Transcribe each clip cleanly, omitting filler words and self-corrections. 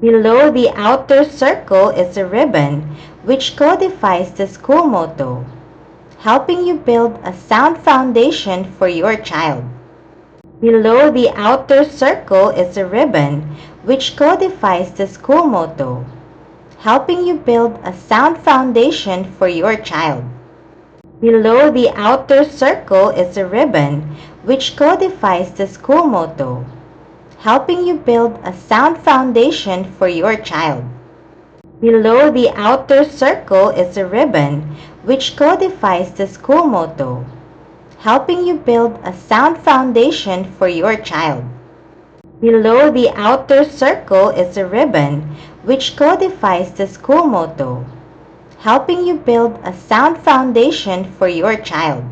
Below the outer circle is a ribbon which codifies the school motto, helping you build a sound foundation for your child. Below the outer circle is a ribbon which codifies the school motto, helping you build a sound foundation for your child. Below the outer circle is a ribbon which codifies the school motto, helping you build a sound foundation for your child. Below the outer circle is a ribbon which codifies the school motto, helping you build a sound foundation for your child. Below the outer circle is a ribbon which codifies the school motto, helping you build a sound foundation for your child.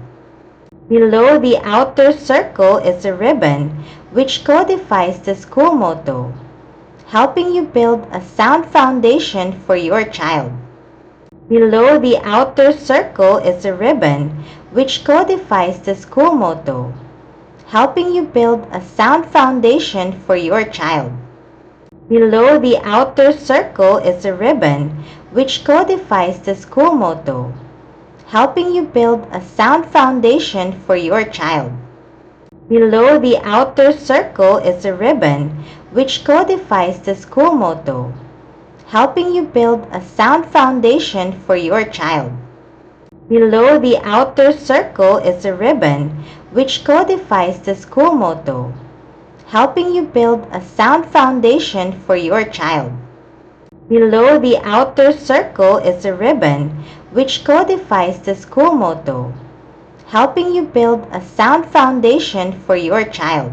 Below the outer circle is a ribbon which codifies the school motto, helping you build a sound foundation for your child. Below the outer circle is a ribbon which codifies the school motto, helping you build a sound foundation for your child. Below the outer circle is a ribbon which codifies the school motto, helping you build a sound foundation for your child. Below the outer circle is a ribbon which codifies the school motto, helping you build a sound foundation for your child. Below the outer circle is a ribbon which codifies the school motto, helping you build a sound foundation for your child. Below the outer circle is a ribbon which codifies the school motto, helping you build a sound foundation for your child.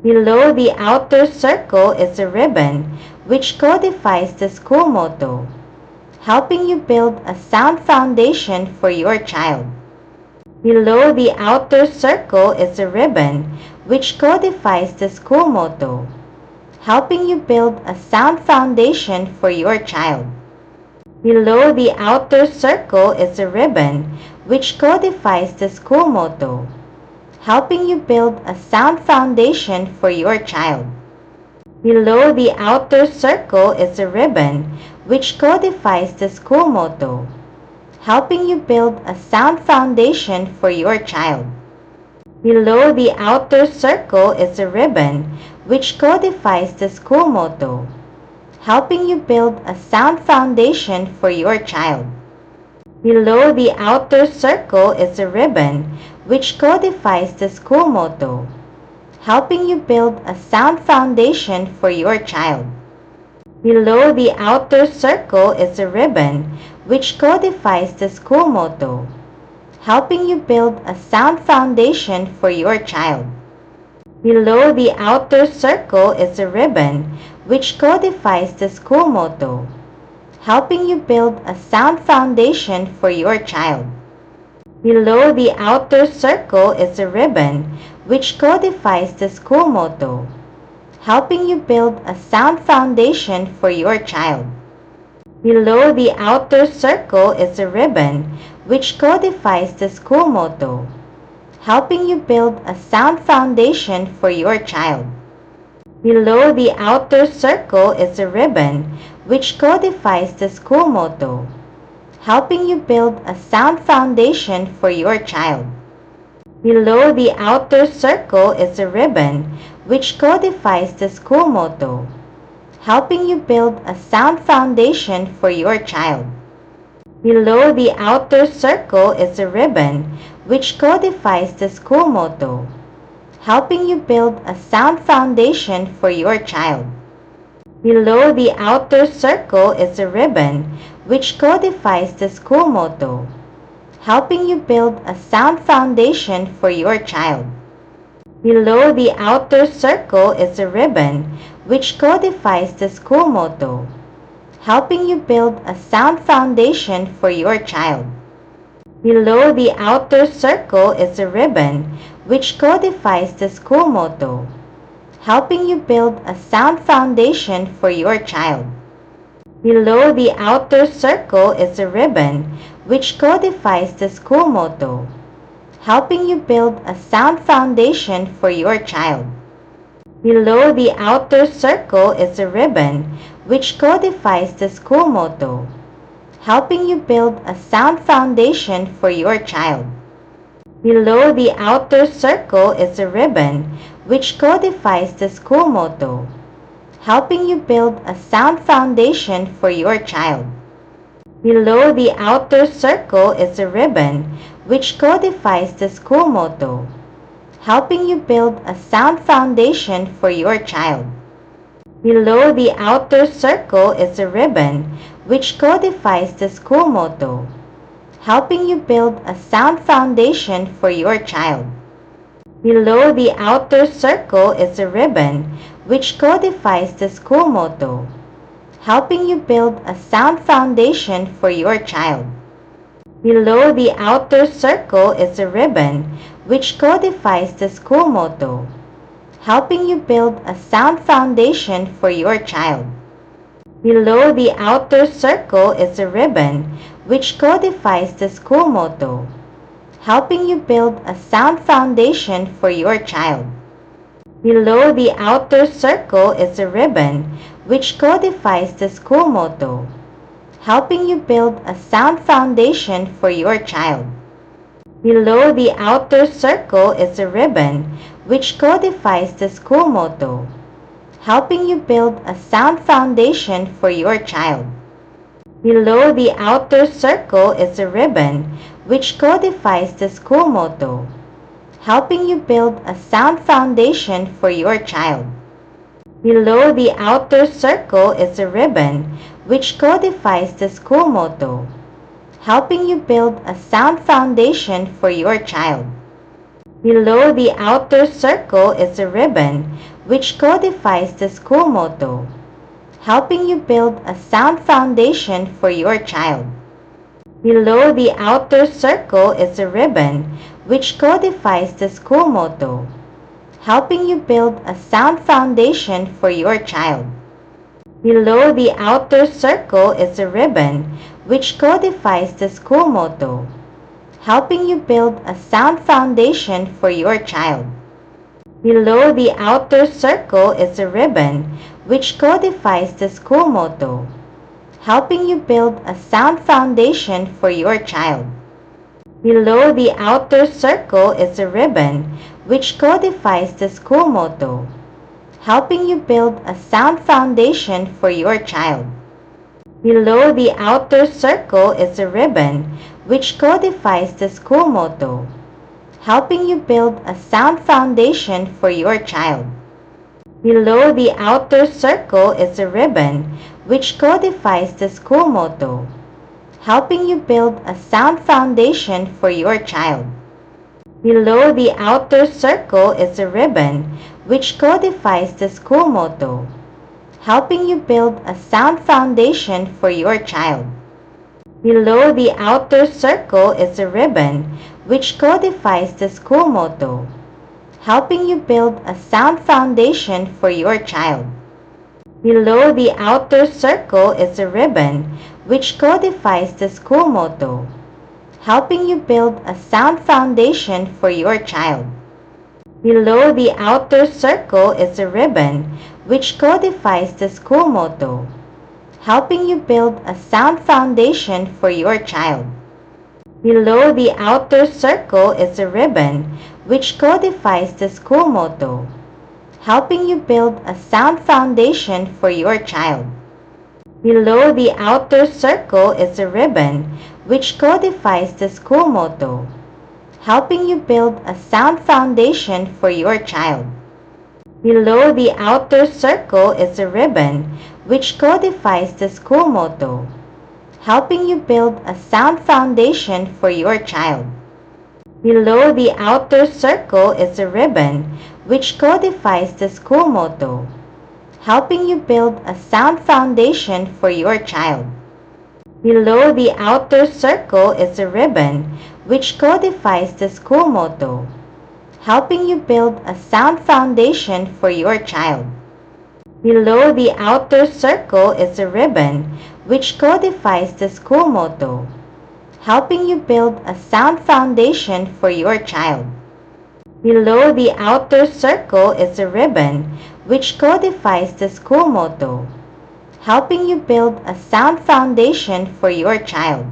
Below the outer circle is a ribbon which codifies the school motto, helping you build a sound foundation for your child. Below the outer circle is a ribbon which codifies the school motto, helping you build a sound foundation for your child. Below the outer circle is a ribbon which codifies the school motto, helping you build a sound foundation for your child. Below the outer circle is a ribbon which codifies the school motto, helping you build a sound foundation for your child. Below the outer circle is a ribbon which codifies the school motto, helping you build a sound foundation for your child. Below the outer circle is a ribbon which codifies the school motto, helping you build a sound foundation for your child. Below the outer circle is a ribbon which codifies the school motto, helping you build a sound foundation for your child. Below the outer circle is a ribbon which codifies the school motto, helping you build a sound foundation for your child. Below the outer circle is a ribbon which codifies the school motto, helping you build a sound foundation for your child. Below the outer circle is a ribbon which codifies the school motto, helping you build a sound foundation for your child. Below the outer circle is a ribbon which codifies the school motto, helping you build a sound foundation for your child. Below the outer circle is a ribbon which codifies the school motto, helping you build a sound foundation for your child. Below the outer circle is a ribbon which codifies the school motto, helping you build a sound foundation for your child. Below the outer circle is a ribbon which codifies the school motto, helping you build a sound foundation for your child. Below the outer circle is a ribbon which codifies the school motto, helping you build a sound foundation for your child. Below the outer circle is a ribbon which codifies the school motto, helping you build a sound foundation for your child. Below the outer circle is a ribbon which codifies the school motto, helping you build a sound foundation for your child. Below the outer circle is a ribbon which codifies the school motto, helping you build a sound foundation for your child. Below the outer circle is a ribbon which codifies the school motto, helping you build a sound foundation for your child. Below the outer circle is a ribbon which codifies the school motto, helping you build a sound foundation for your child. Below the outer circle is a ribbon which codifies the school motto, helping you build a sound foundation for your child. Below the outer circle is a ribbon which codifies the school motto, helping you build a sound foundation for your child. Below the outer circle is a ribbon which codifies the school motto, helping you build a sound foundation for your child. Below the outer circle is a ribbon which codifies the school motto, helping you build a sound foundation for your child. Below the outer circle is a ribbon which codifies the school motto, helping you build a sound foundation for your child. Below the outer circle is a ribbon which codifies the school motto, helping you build a sound foundation for your child. Below the outer circle is a ribbon which codifies the school motto, helping you build a sound foundation for your child. Below the outer circle is a ribbon which codifies the school motto, helping you build a sound foundation for your child. Below the outer circle is a ribbon which codifies the school motto, helping you build a sound foundation for your child. Below the outer circle is a ribbon which codifies the school motto, helping you build a sound foundation for your child. Below the outer circle is a ribbon which codifies the school motto, helping you build a sound foundation for your child. Below the outer circle is a ribbon which codifies the school motto, helping you build a sound foundation for your child. Below the outer circle is a ribbon which codifies the school motto, helping you build a sound foundation for your child. Below the outer circle is a ribbon which codifies the school motto, helping you build a sound foundation for your child. Below the outer circle is a ribbon which codifies the school motto, helping you build a sound foundation for your child. Below the outer circle is a ribbon which codifies the school motto, helping you build a sound foundation for your child. Below the outer circle is a ribbon which codifies the school motto, helping you build a sound foundation for your child. Below the outer circle is a ribbon which codifies the school motto, helping you build a sound foundation for your child. Below the outer circle is a ribbon which codifies the school motto, helping you build a sound foundation for your child. Below the outer circle is a ribbon which codifies the school motto, helping you build a sound foundation for your child. Below the outer circle is a ribbon which codifies the school motto, helping you build a sound foundation for your child. Below the outer circle is a ribbon which codifies the school motto, helping you build a sound foundation for your child. Below the outer circle is a ribbon which codifies the school motto, helping you build a sound foundation for your child. Below the outer circle is a ribbon which codifies the school motto, helping you build a sound foundation for your child. Below the outer circle is a ribbon which codifies the school motto, helping you build a sound foundation for your child. Below the outer circle is a ribbon which codifies the school motto, helping you build a sound foundation for your child.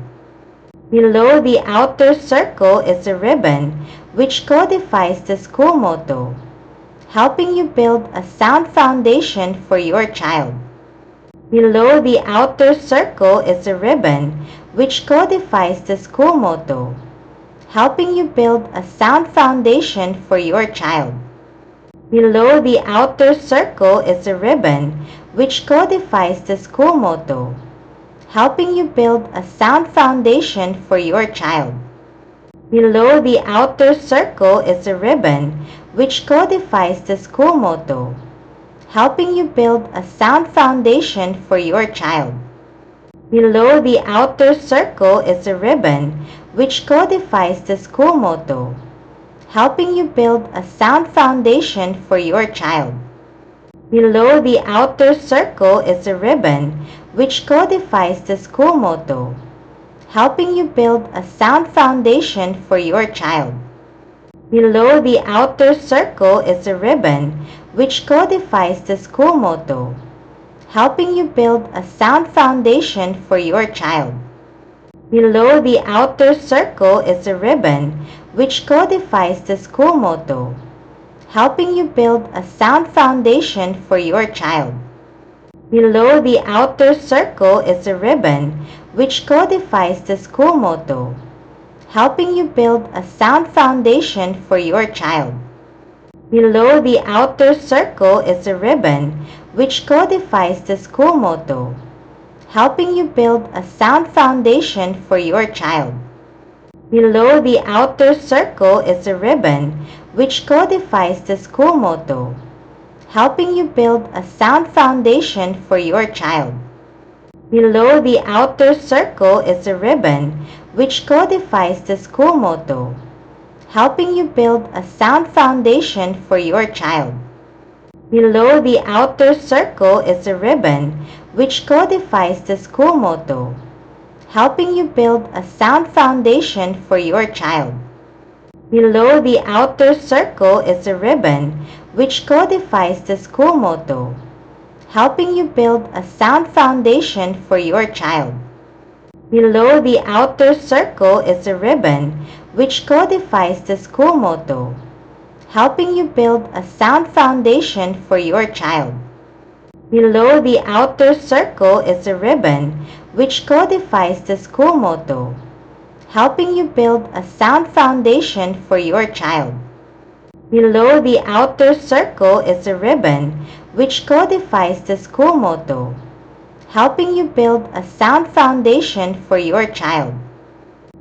Below the outer circle is a ribbon which codifies the school motto, helping you build a sound foundation for your child. Below the outer circle is a ribbon which codifies the school motto, helping you build a sound foundation for your child. Below the outer circle is a ribbon which codifies the school motto, helping you build a sound foundation for your child. Below the outer circle is a ribbon which codifies the school motto, helping you build a sound foundation for your child. Below the outer circle is a ribbon which codifies the school motto, helping you build a sound foundation for your child. Below the outer circle is a ribbon which codifies the school motto, helping you build a sound foundation for your child. Below the outer circle is a ribbon which codifies the school motto, helping you build a sound foundation for your child. Below the outer circle is a ribbon which codifies the school motto, helping you build a sound foundation for your child. Below the outer circle is a ribbon which codifies the school motto, helping you build a sound foundation for your child. Below the outer circle is a ribbon which codifies the school motto, helping you build a sound foundation for your child. Below the outer circle is a ribbon which codifies the school motto, helping you build a sound foundation for your child. Below the outer circle is a ribbon which codifies the school motto, helping you build a sound foundation for your child. Below the outer circle is a ribbon which codifies the school motto, helping you build a sound foundation for your child. Below the outer circle is a ribbon which codifies the school motto, helping you build a sound foundation for your child. Below the outer circle is a ribbon which codifies the school motto, helping you build a sound foundation for your child. Below the outer circle is a ribbon which codifies the school motto, helping you build a sound foundation for your child. Below the outer circle is a ribbon which codifies the school motto, helping you build a sound foundation for your child.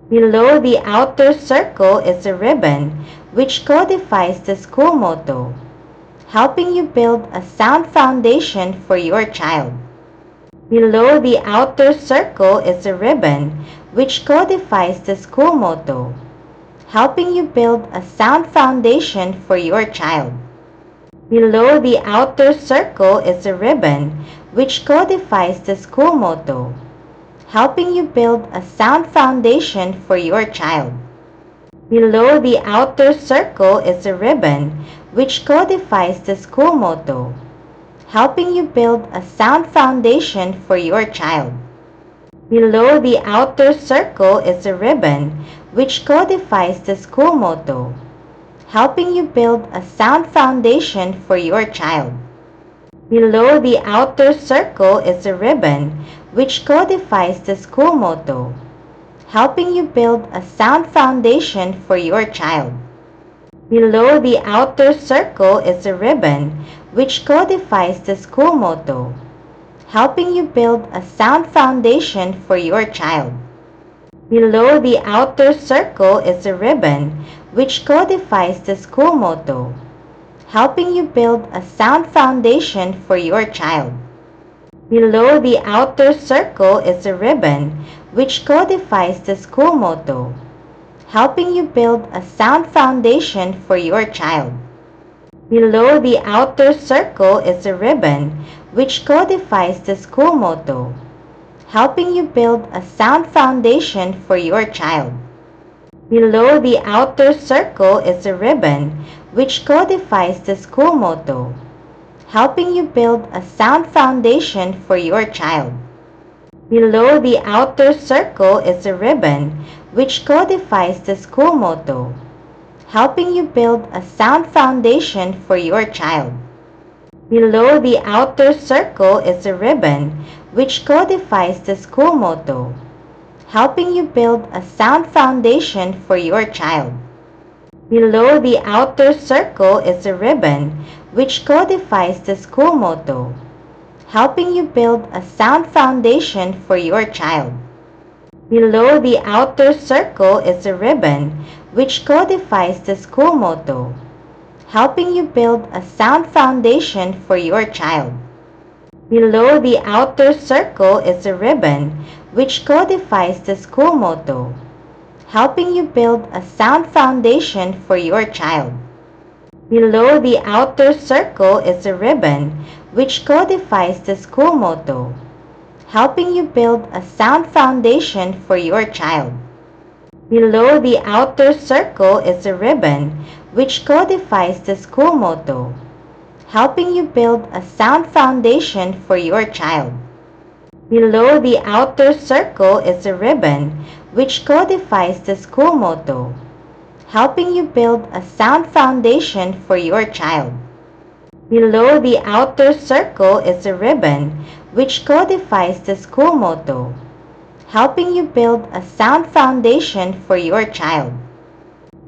Below the outer circle is a ribbon which codifies the school motto, helping you build a sound foundation for your child. Below the outer circle is a ribbon which codifies the school motto, helping you build a sound foundation for your child. Below the outer circle is a ribbon which codifies the school motto, helping you build a sound foundation for your child. Below the outer circle is a ribbon which codifies the school motto, helping you build a sound foundation for your child. Below the outer circle is a ribbon which codifies the school motto, helping you build a sound foundation for your child. Below the outer circle is a ribbon which codifies the school motto, helping you build a sound foundation for your child. Below the outer circle is a ribbon which codifies the school motto, helping you build a sound foundation for your child. Below the outer circle is a ribbon which codifies the school motto, helping you build a sound foundation for your child. Below the outer circle is a ribbon which codifies the school motto, helping you build a sound foundation for your child. Below the outer circle is a ribbon which codifies the school motto, helping you build a sound foundation for your child. Below the outer circle is a ribbon which codifies the school motto, helping you build a sound foundation for your child. Below the outer circle is a ribbon which codifies the school motto, helping you build a sound foundation for your child. Below the outer circle is a ribbon which codifies the school motto, helping you build a sound foundation for your child. Below the outer circle is a ribbon which codifies the school motto, helping you build a sound foundation for your child. Below the outer circle is a ribbon which codifies the school motto, helping you build a sound foundation for your child. Below the outer circle is a ribbon which codifies the school motto, helping you build a sound foundation for your child. Below the outer circle is a ribbon which codifies the school motto, helping you build a sound foundation for your child. Below the outer circle is a ribbon which codifies the school motto, helping you build a sound foundation for your child. Below the outer circle is a ribbon which codifies the school motto, helping you build a sound foundation for your child. Below the outer circle is a ribbon which codifies the school motto, helping you build a sound foundation for your child.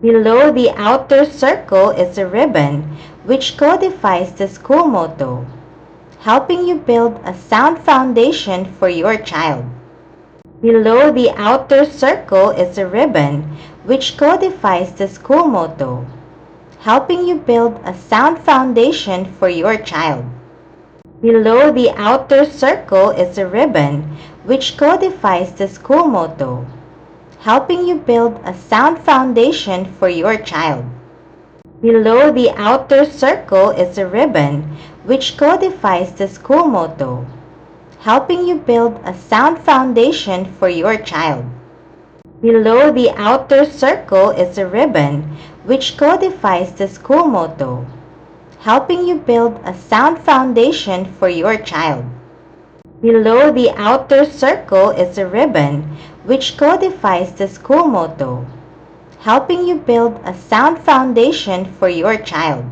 Below the outer circle is a ribbon which codifies the school motto, helping you build a sound foundation for your child. Below the outer circle is a ribbon which codifies the school motto, helping you build a sound foundation for your child. Below the outer circle is a ribbon which codifies the school motto, helping you build a sound foundation for your child. Below the outer circle is a ribbon which codifies the school motto, helping you build a sound foundation for your child. Below the outer circle is a ribbon which codifies the school motto, helping you build a sound foundation for your child. Below the outer circle is a ribbon which codifies the school motto, helping you build a sound foundation for your child.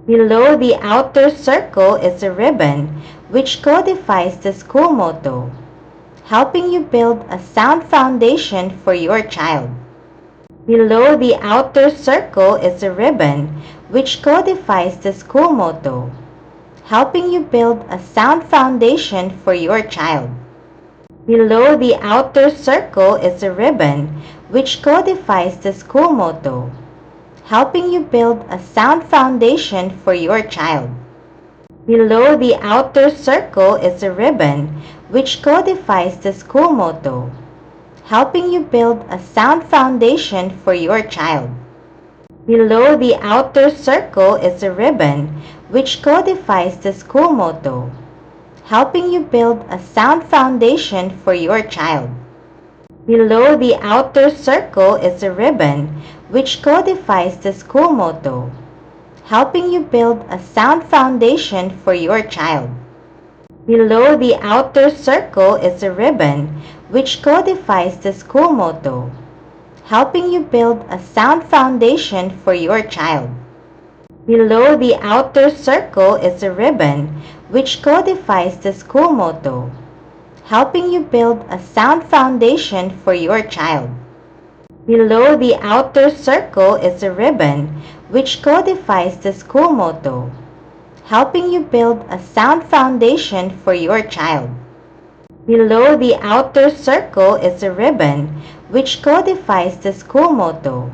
Below the outer circle is a ribbon which codifies the school motto, helping you build a sound foundation for your child. Below the outer circle is a ribbon which codifies the school motto, helping you build a sound foundation for your child. Below the outer circle is a ribbon which codifies the school motto, helping you build a sound foundation for your child. Below the outer circle is a ribbon which codifies the school motto, helping you build a sound foundation for your child. Below the outer circle is a ribbon which codifies the school motto, helping you build a sound foundation for your child. Below the outer circle is a ribbon which codifies the school motto, helping you build a sound foundation for your child. Below the outer circle is a ribbon which codifies the school motto, helping you build a sound foundation for your child. Below the outer circle is a ribbon which codifies the school motto, helping you build a sound foundation for your child. Below the outer circle is a ribbon which codifies the school motto, helping you build a sound foundation for your child. Below the outer circle is a ribbon which codifies the school motto,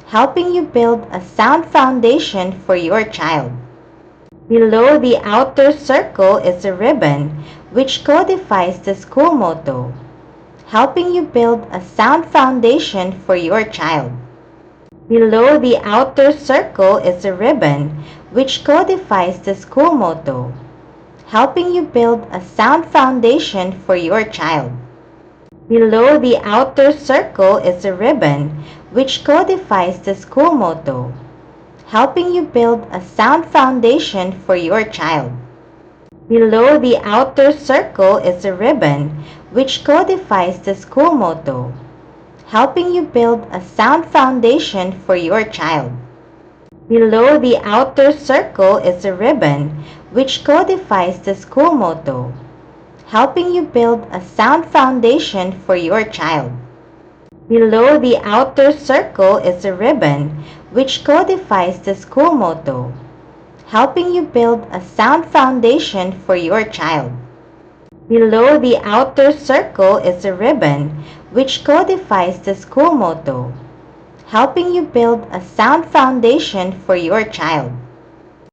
helping you build a sound foundation for your child. Below the outer circle is a ribbon which codifies the school motto, helping you build a sound foundation for your child. Below the outer circle is a ribbon which codifies the school motto, helping you build a sound foundation for your child. Below the outer circle is a ribbon which codifies the school motto, helping you build a sound foundation for your child. Below the outer circle is a ribbon which codifies the school motto, helping you build a sound foundation for your child. Below the outer circle is a ribbon which codifies the school motto, helping you build a sound foundation for your child. Below the outer circle is a ribbon which codifies the school motto, helping you build a sound foundation for your child. Below the outer circle is a ribbon which codifies the school motto, helping you build a sound foundation for your child.